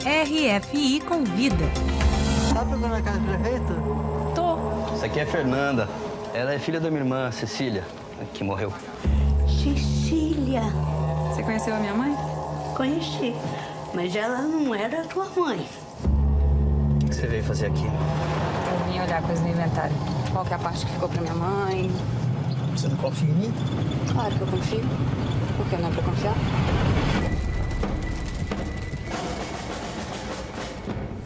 RFI Convida. Tá procurando a casa do prefeito? Essa aqui é Fernanda. Ela é filha da minha irmã, Cecília, que morreu. Cecília, Você conheceu a minha mãe? conheci, mas ela não era tua mãe. O que você veio fazer aqui? Eu vim olhar coisas no inventário. Qual que é a parte que ficou pra minha mãe? Você não confia em mim? Claro que eu confio. Por que não é pra confiar?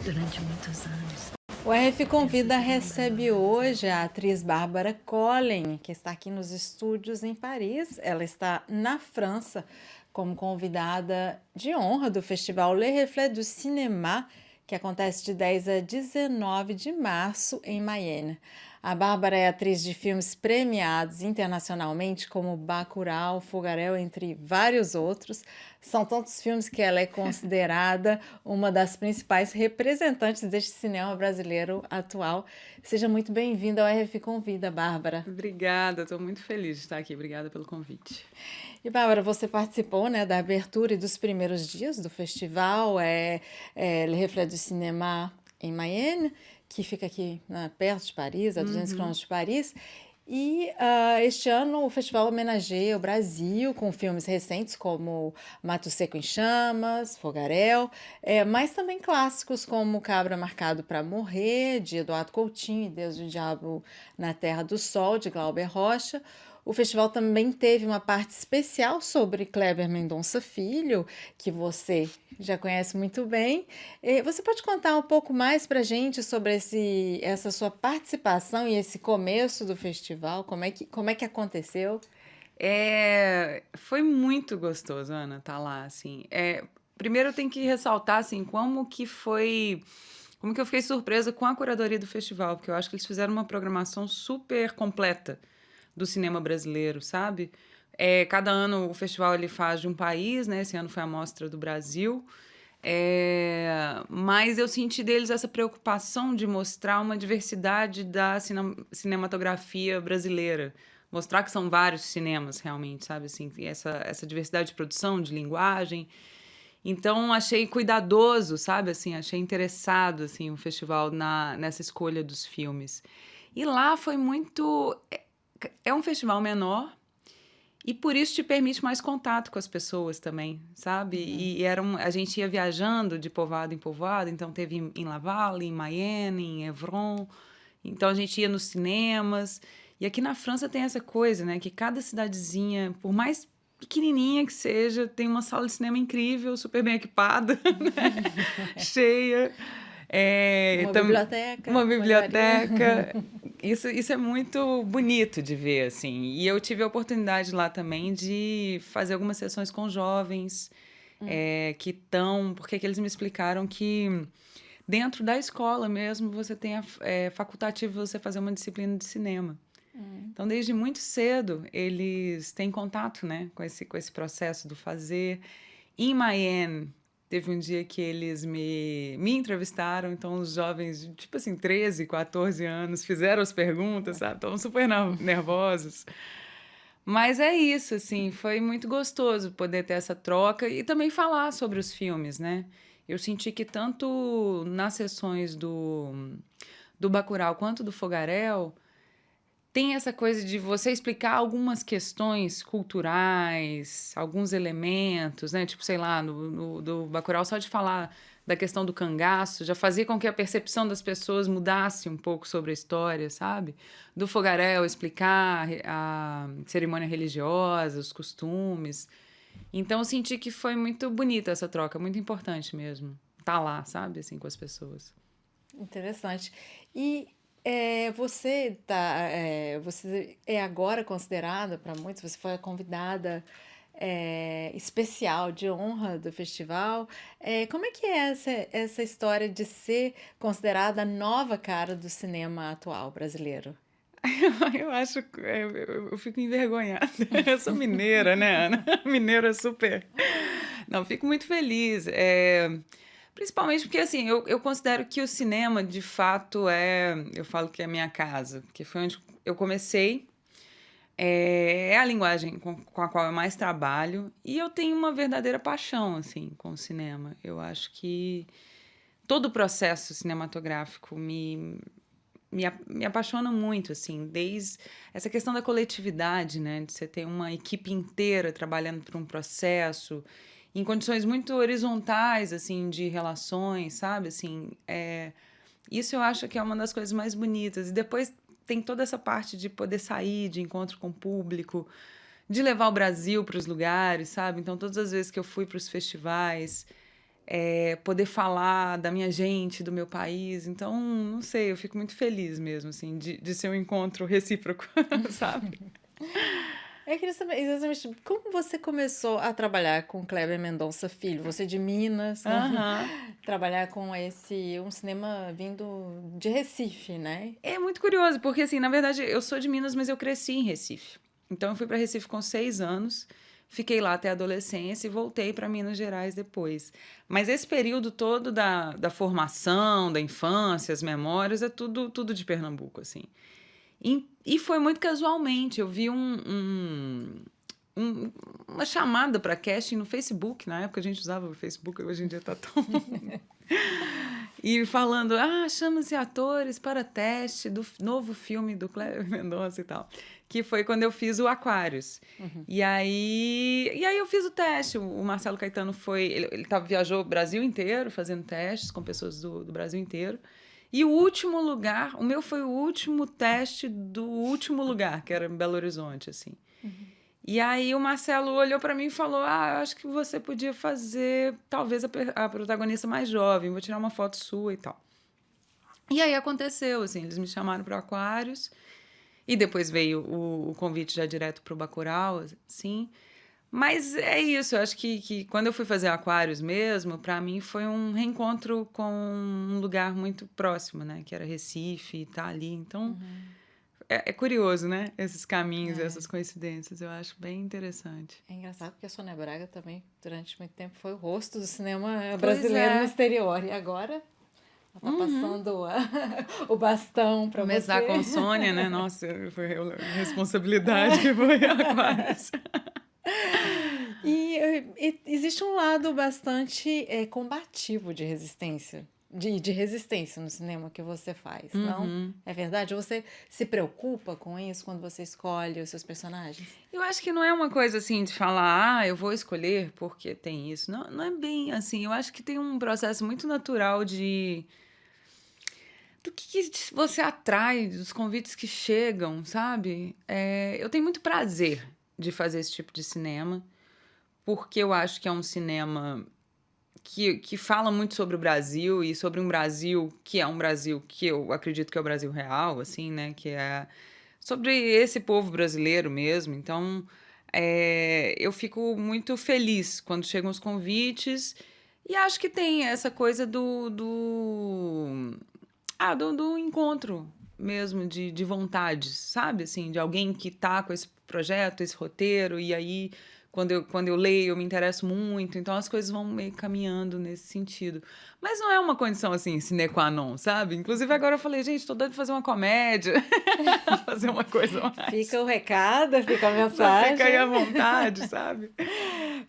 Durante muitos anos. O RF Convida recebe hoje a atriz Bárbara Collin, que está aqui nos estúdios em Paris. Ela está na França como convidada de honra do festival Le Reflet du Cinéma, que acontece de 10 a 19 de março em Mayenne. A Bárbara é atriz de filmes premiados internacionalmente, como Bacurau, Fogarel, entre vários outros. São tantos filmes que ela é considerada uma das principais representantes deste cinema brasileiro atual. Seja muito bem-vinda ao RF Convida, Bárbara. Obrigada, estou muito feliz de estar aqui. Obrigada pelo convite. E, Bárbara, você participou, né, da abertura e dos primeiros dias do festival Le Reflet du Cinéma em Mayenne, que fica aqui perto de Paris, a 200 quilômetros de Paris. E este ano o festival homenageia o Brasil com filmes recentes como Mato Seco em Chamas, Fogarel, mas também clássicos como Cabra Marcado para Morrer, de Eduardo Coutinho, e Deus e o Diabo na Terra do Sol, de Glauber Rocha. O festival também teve uma parte especial sobre Kleber Mendonça Filho, que você já conhece muito bem. Você pode contar um pouco mais para a gente sobre essa sua participação e esse começo do festival? Como é que aconteceu? Foi muito gostoso, Ana, estar lá, assim. Primeiro eu tenho que ressaltar, assim, como que eu fiquei surpresa com a curadoria do festival, porque eu acho que eles fizeram uma programação super completa do cinema brasileiro, sabe? Cada ano o festival ele faz de um país, né? Esse ano foi a Mostra do Brasil. Mas eu senti deles essa preocupação de mostrar uma diversidade da cinematografia brasileira. Mostrar que são vários cinemas, realmente, sabe? Assim, essa diversidade de produção, de linguagem. Então, achei cuidadoso, sabe? Assim, achei interessado, assim, o festival nessa escolha dos filmes. E lá foi muito... É um festival menor e por isso te permite mais contato com as pessoas também, sabe? E a gente ia viajando de povoado em povoado, então teve em Laval, em Mayenne, em Evron. Então a gente ia nos cinemas. E aqui na França tem essa coisa, né? Que cada cidadezinha, por mais pequenininha que seja, tem uma sala de cinema incrível, super bem equipada, né? Cheia. Biblioteca. Uma biblioteca. Isso é muito bonito de ver, assim. E eu tive a oportunidade lá também de fazer algumas sessões com jovens que estão... Porque que eles me explicaram que dentro da escola mesmo você tem facultativo você fazer uma disciplina de cinema. Então, desde muito cedo, eles têm contato, né, com esse processo do fazer. Em Mayenne, teve um dia que eles me entrevistaram, então os jovens, tipo assim, 13, 14 anos, fizeram as perguntas, sabe? Estavam super nervosos. Mas é isso, assim, foi muito gostoso poder ter essa troca e também falar sobre os filmes, né? Eu senti que tanto nas sessões do Bacurau quanto do Fogarel, tem essa coisa de você explicar algumas questões culturais, alguns elementos, né? Tipo, sei lá, do Bacurau, só de falar da questão do cangaço, já fazia com que a percepção das pessoas mudasse um pouco sobre a história, sabe? Do Fogarel, explicar a cerimônia religiosa, os costumes. Então, eu senti que foi muito bonita essa troca, muito importante mesmo. Tá lá, sabe? Assim, com as pessoas. Interessante. E você é agora considerada, para muitos, você foi a convidada especial de honra do festival. Como é que é essa história de ser considerada a nova cara do cinema atual brasileiro? Eu acho, eu fico envergonhada. Eu sou mineira, né, Ana? Mineiro é super... Não, fico muito feliz. Principalmente porque, assim, eu considero que o cinema, de fato, eu falo que é a minha casa, porque foi onde eu comecei. é a linguagem com a qual eu mais trabalho e eu tenho uma verdadeira paixão, assim, com o cinema. Eu acho que todo o processo cinematográfico me apaixona muito, assim, desde essa questão da coletividade, né? De você ter uma equipe inteira trabalhando por um processo, em condições muito horizontais, assim, de relações, sabe? Assim, isso eu acho que é uma das coisas mais bonitas. E depois tem toda essa parte de poder sair, de encontro com o público, de levar o Brasil para os lugares, sabe? Então, todas as vezes que eu fui para os festivais, poder falar da minha gente, do meu país. Então, não sei, eu fico muito feliz mesmo, assim, de ser um encontro recíproco, sabe? Eu queria saber exatamente como você começou a trabalhar com Kleber Mendonça Filho. Você de Minas, trabalhar com um cinema vindo de Recife, né? É muito curioso, porque, assim, na verdade, eu sou de Minas, mas eu cresci em Recife. Então, eu fui para Recife com 6 anos, fiquei lá até a adolescência e voltei para Minas Gerais depois. Mas esse período todo da formação, da infância, as memórias, é tudo de Pernambuco, assim. E foi muito casualmente. Eu vi uma chamada para casting no Facebook. Na época a gente usava o Facebook, hoje em dia tá tão... E falando, chama-se atores para teste do novo filme do Kleber Mendonça e tal. Que foi quando eu fiz o Aquários. E aí eu fiz o teste. O Marcelo Caetano viajou o Brasil inteiro fazendo testes com pessoas do Brasil inteiro. E o meu foi o último teste do último lugar, que era em Belo Horizonte, assim. E aí o Marcelo olhou para mim e falou, acho que você podia fazer, talvez, a protagonista mais jovem, vou tirar uma foto sua e tal. E aí aconteceu, assim, eles me chamaram para o Aquários, e depois veio o convite já direto para o Bacurau, assim. Mas é isso, eu acho que quando eu fui fazer Aquários mesmo, para mim foi um reencontro com um lugar muito próximo, né? Que era Recife, tá ali. Então, é curioso, né? Esses caminhos, essas coincidências, eu acho bem interessante. É engraçado porque a Sônia Braga também, durante muito tempo, foi o rosto do cinema brasileiro no exterior. E agora ela tá passando o bastão para você. Começar com Sônia, né? Nossa, foi a responsabilidade que foi Aquários. E existe um lado bastante combativo de resistência, de resistência no cinema que você faz, não? É verdade? Você se preocupa com isso quando você escolhe os seus personagens? Eu acho que não é uma coisa assim de falar, eu vou escolher porque tem isso. Não, não é bem assim. Eu acho que tem um processo muito natural do que você atrai, dos convites que chegam, sabe? Eu tenho muito prazer de fazer esse tipo de cinema, porque eu acho que é um cinema que fala muito sobre o Brasil e sobre um Brasil que é um Brasil que eu acredito que é o Brasil real, assim, né? Que é sobre esse povo brasileiro mesmo. Então, eu fico muito feliz quando chegam os convites e acho que tem essa coisa do encontro mesmo, de vontades, sabe? Assim, de alguém que tá com esse projeto, esse roteiro, e aí quando eu leio, eu me interesso muito, então as coisas vão meio caminhando nesse sentido. Mas não é uma condição, assim, sine qua non, sabe? Inclusive, agora eu falei, gente, tô doido de fazer uma comédia, fazer uma coisa mais. Fica o recado, fica a mensagem. Fica aí à vontade, sabe?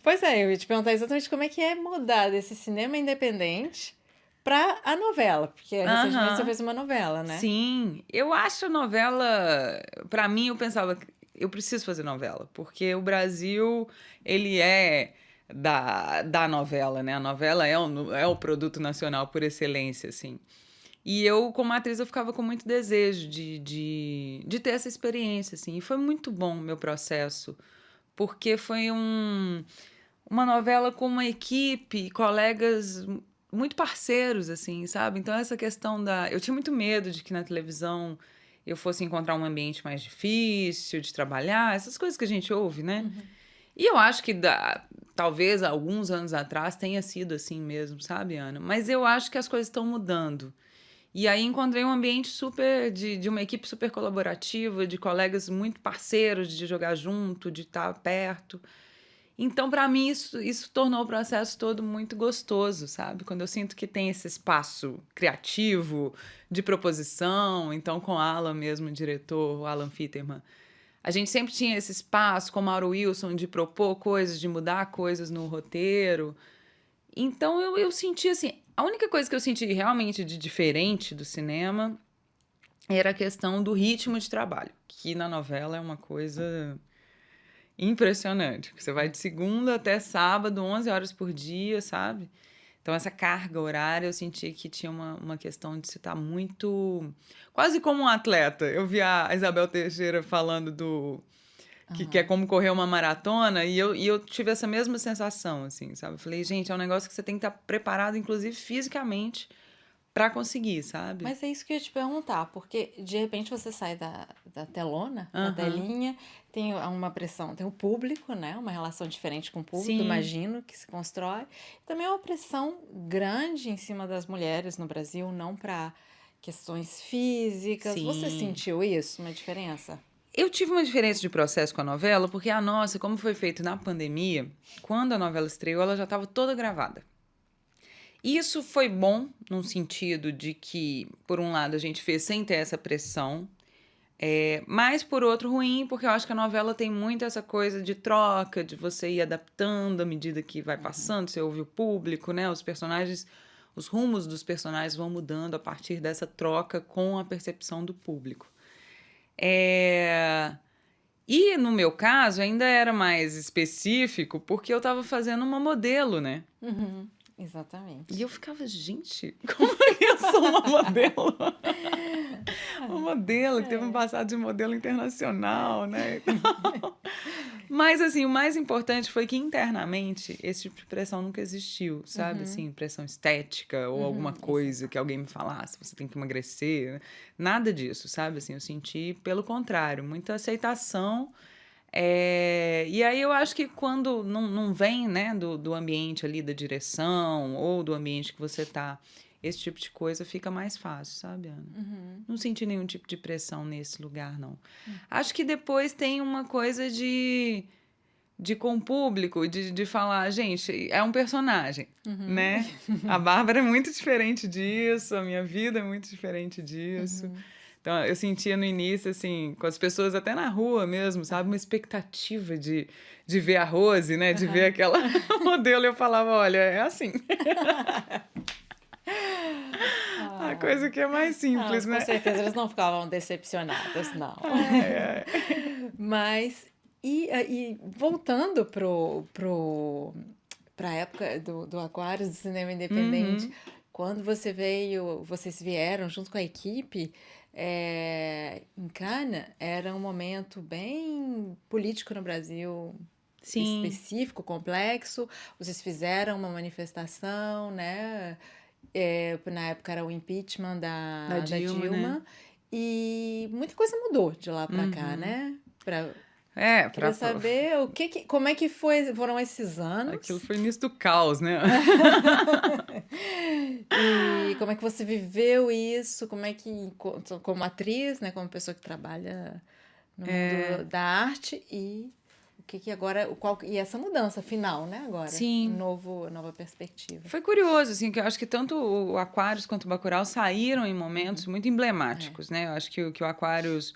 Pois eu ia te perguntar exatamente como é que é mudar desse cinema independente para a novela, porque recentemente você fez uma novela, né? Sim, eu acho a novela, para mim, eu pensava eu preciso fazer novela, porque o Brasil, ele é da novela, né? A novela é o produto nacional por excelência, assim. E eu, como atriz, eu ficava com muito desejo de ter essa experiência, assim. E foi muito bom o meu processo, porque foi uma novela com uma equipe, colegas muito parceiros, assim, sabe? Então, essa questão eu tinha muito medo de que na televisão eu fosse encontrar um ambiente mais difícil de trabalhar, essas coisas que a gente ouve, né? E eu acho que talvez alguns anos atrás tenha sido assim mesmo, sabe, Ana? Mas eu acho que as coisas estão mudando. E aí encontrei um ambiente super de uma equipe super colaborativa, de colegas muito parceiros, de jogar junto, de estar perto. Então, para mim, isso tornou o processo todo muito gostoso, sabe? Quando eu sinto que tem esse espaço criativo, de proposição. Então, com o Alan mesmo, o diretor, o Alan Fitterman, a gente sempre tinha esse espaço com o Mauro Wilson de propor coisas, de mudar coisas no roteiro. Então eu senti assim, a única coisa que eu senti realmente de diferente do cinema era a questão do ritmo de trabalho, que na novela é uma coisa impressionante. Você vai de segunda até sábado, 11 horas por dia, sabe? Então, essa carga horária, eu senti que tinha uma questão de se estar muito... Quase como um atleta. Eu vi a Isabel Teixeira falando que é como correr uma maratona, e eu tive essa mesma sensação, assim, sabe? Eu falei, gente, é um negócio que você tem que estar preparado, inclusive fisicamente, para conseguir, sabe? Mas é isso que eu ia te perguntar, porque de repente você sai da telona, da telinha, tem uma pressão, tem o público, né? Uma relação diferente com o público, Sim. imagino, que se constrói. Também é uma pressão grande em cima das mulheres no Brasil, não para questões físicas. Sim. Você sentiu isso, uma diferença? Eu tive uma diferença de processo com a novela, porque a nossa, como foi feito na pandemia, quando a novela estreou, ela já estava toda gravada. Isso foi bom, num sentido de que, por um lado, a gente fez sem ter essa pressão, mas, por outro, ruim, porque eu acho que a novela tem muito essa coisa de troca, de você ir adaptando à medida que vai passando, você ouve o público, né? Os personagens, os rumos dos personagens vão mudando a partir dessa troca com a percepção do público. E, no meu caso, ainda era mais específico, porque eu estava fazendo uma modelo, né? Exatamente. E eu ficava, gente, como é que eu sou uma modelo? Uma modelo que teve um passado de modelo internacional, né? Mas, assim, o mais importante foi que internamente esse tipo de pressão nunca existiu, sabe? Assim, pressão estética ou alguma coisa que alguém me falasse, você tem que emagrecer. Nada disso, sabe? Assim, eu senti, pelo contrário, muita aceitação. E aí eu acho que quando não vem, né, do ambiente ali, da direção ou do ambiente que você tá, esse tipo de coisa fica mais fácil, sabe, Ana? Não senti nenhum tipo de pressão nesse lugar, não. Acho que depois tem uma coisa de com o público, de falar, gente, é um personagem, né? A Bárbara é muito diferente disso, a minha vida é muito diferente disso. Então, eu sentia no início, assim, com as pessoas até na rua mesmo, sabe? Uma expectativa de ver a Rose, né? De ver aquela modelo. Eu falava, olha, é assim. A coisa que é mais simples, né? Com certeza eles não ficavam decepcionados, não. Mas, e voltando para a época do Aquários, do cinema independente, quando vocês vieram junto com a equipe... em Cannes, era um momento bem político no Brasil, Sim. específico, complexo. Vocês fizeram uma manifestação, né? Na época era o impeachment da Dilma, né? E muita coisa mudou de lá para cá, né? Queria saber como é que foram esses anos. Aquilo foi o início do caos, né? E como é que você viveu isso? Como é que, como atriz, né, como pessoa que trabalha no mundo da arte, e o que agora, e essa mudança final, né, agora? Sim. Nova perspectiva. Foi curioso, assim, que eu acho que tanto o Aquários quanto o Bacurau saíram em momentos muito emblemáticos, né? Eu acho que o Aquários,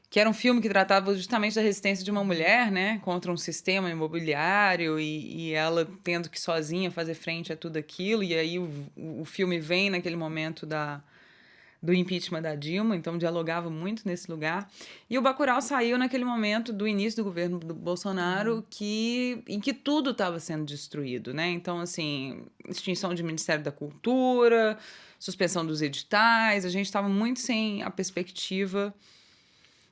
que era um filme que tratava justamente da resistência de uma mulher, né, contra um sistema imobiliário e ela tendo que sozinha fazer frente a tudo aquilo, e aí o filme vem naquele momento do impeachment da Dilma, então dialogava muito nesse lugar. E o Bacurau saiu naquele momento do início do governo do Bolsonaro, em que tudo estava sendo destruído, né? Então, assim, extinção do Ministério da Cultura, suspensão dos editais, a gente estava muito sem a perspectiva.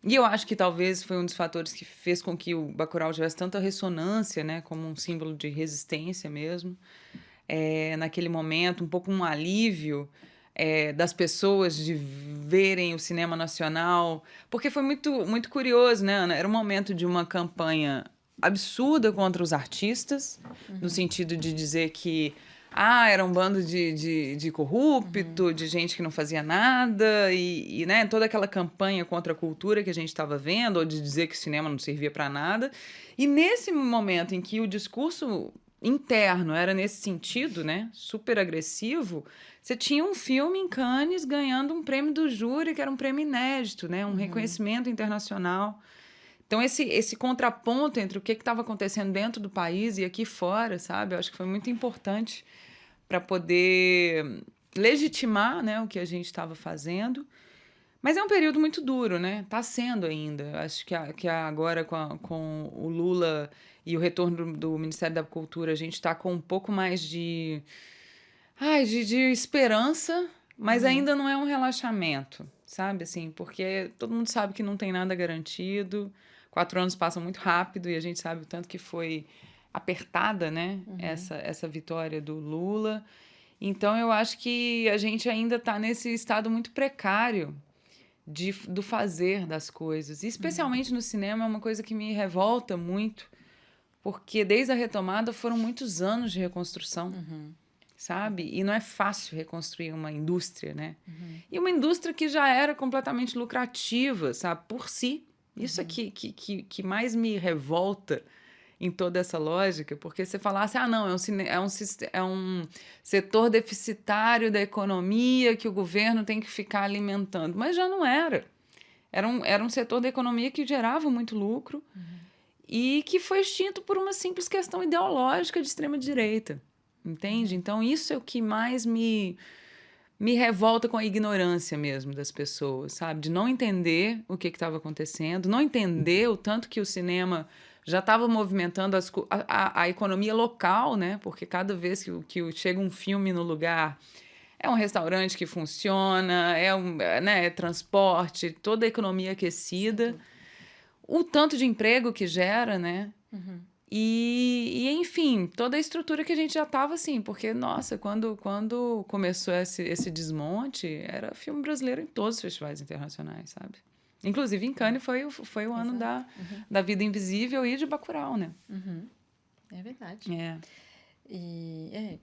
E eu acho que talvez foi um dos fatores que fez com que o Bacurau tivesse tanta ressonância, né, como um símbolo de resistência mesmo. Naquele momento, um pouco um alívio das pessoas de verem o cinema nacional. Porque foi muito, muito curioso, né, Ana? Era um momento de uma campanha absurda contra os artistas, no sentido de dizer que era um bando de corrupto, de gente que não fazia nada, e né, toda aquela campanha contra a cultura que a gente estava vendo, ou de dizer que o cinema não servia para nada. E nesse momento em que o discurso interno era nesse sentido, né, super agressivo, você tinha um filme em Cannes ganhando um prêmio do júri, que era um prêmio inédito, né, um reconhecimento internacional. Então, esse contraponto entre o que estava acontecendo dentro do país e aqui fora, sabe? Eu acho que foi muito importante para poder legitimar, né, o que a gente estava fazendo. Mas é um período muito duro, né? Está sendo ainda. Acho que agora, com o Lula e o retorno do Ministério da Cultura, a gente está com um pouco mais de esperança, mas ainda não é um relaxamento, sabe? Assim, porque todo mundo sabe que não tem nada garantido. 4 anos passam muito rápido e a gente sabe o tanto que foi apertada, né? Essa vitória do Lula. Então, eu acho que a gente ainda está nesse estado muito precário do fazer das coisas. E, especialmente no cinema, é uma coisa que me revolta muito, porque desde a retomada foram muitos anos de reconstrução, sabe? E não é fácil reconstruir uma indústria, né? E uma indústria que já era completamente lucrativa, sabe? Por si. Isso é que mais me revolta em toda essa lógica, porque você falasse, não, é um setor deficitário da economia que o governo tem que ficar alimentando. Mas já não era. Era um setor da economia que gerava muito lucro e que foi extinto por uma simples questão ideológica de extrema-direita, entende? Então, isso é o que mais me revolta com a ignorância mesmo das pessoas, sabe? De não entender o que estava acontecendo, não entender o tanto que o cinema já estava movimentando a economia local, né? Porque cada vez que chega um filme no lugar, é um restaurante que funciona, é transporte, toda a economia aquecida, o tanto de emprego que gera, né? E, enfim, toda a estrutura que a gente já estava assim, porque, nossa, quando começou esse desmonte, era filme brasileiro em todos os festivais internacionais, sabe? Inclusive, em Cannes foi o ano da Vida Invisível e de Bacurau, né? É verdade. É.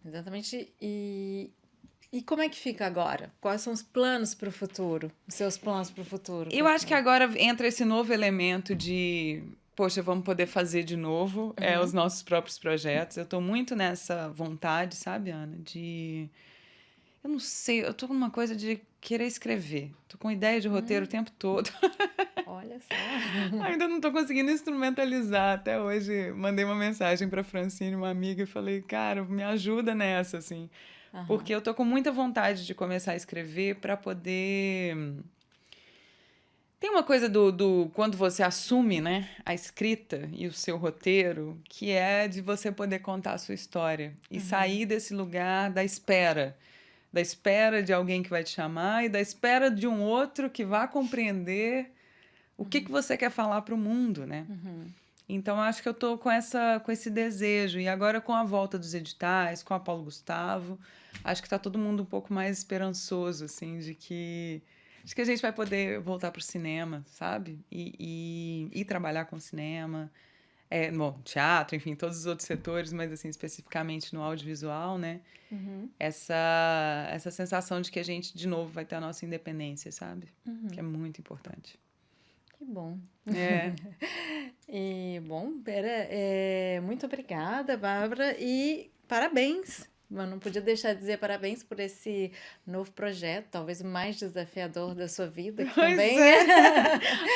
Exatamente. E como é que fica agora? Quais são os planos para o futuro? Os seus planos para o futuro? Eu acho que agora entra esse novo elemento de... Poxa, vamos poder fazer de novo os nossos próprios projetos. Eu estou muito nessa vontade, sabe, Ana? Eu não sei, eu tô com uma coisa de querer escrever. Tô com ideia de roteiro o tempo todo. Olha só. Ainda não tô conseguindo instrumentalizar. Até hoje mandei uma mensagem pra Francine, uma amiga, e falei, cara, me ajuda nessa, assim. Porque eu tô com muita vontade de começar a escrever pra poder... Tem uma coisa quando você assume, né, a escrita e o seu roteiro, que é de você poder contar a sua história e sair desse lugar da espera de alguém que vai te chamar e da espera de um outro que vá compreender o que você quer falar para o mundo, né? Então, acho que eu tô com esse desejo. E agora, com a volta dos editais, com a Paulo Gustavo, acho que tá todo mundo um pouco mais esperançoso, assim, de que a gente vai poder voltar pro cinema, sabe? E trabalhar com cinema. Bom, teatro, enfim, todos os outros setores, mas, assim, especificamente no audiovisual, né? Essa sensação de que a gente, de novo, vai ter a nossa independência, sabe? Que é muito importante. Que bom. É. Bom, muito obrigada, Bárbara, e parabéns. Eu não podia deixar de dizer parabéns por esse novo projeto, talvez o mais desafiador da sua vida, que também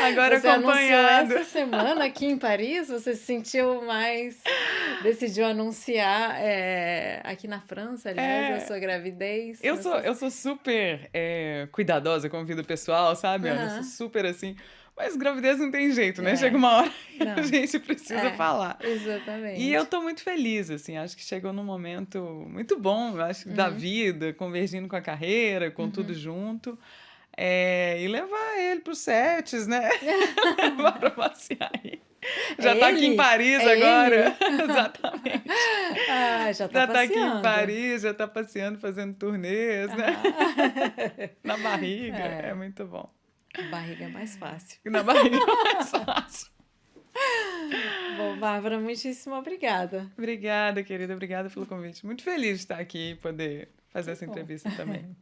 agora você acompanhado. anunciou essa semana aqui em Paris, você se sentiu decidiu anunciar aqui na França, aliás, a sua gravidez. Eu sou super cuidadosa com a vida pessoal, sabe, Ana? Eu sou super assim... Mas gravidez não tem jeito, né? Chega uma hora que a gente precisa falar. Exatamente. E eu tô muito feliz, assim. Acho que chegou num momento muito bom, eu acho, da vida, convergindo com a carreira, com tudo junto. E levar ele pros sets, né? Levar pra passear aí. Já tá aqui em Paris agora. Exatamente. Já tá aqui em Paris, já tá passeando, fazendo turnês, né? Na barriga. É muito bom. Na barriga é mais fácil. Na barriga é mais fácil. Bom, Bárbara, muitíssimo obrigada. Obrigada, querida. Obrigada pelo convite. Muito feliz de estar aqui e poder fazer essa entrevista também.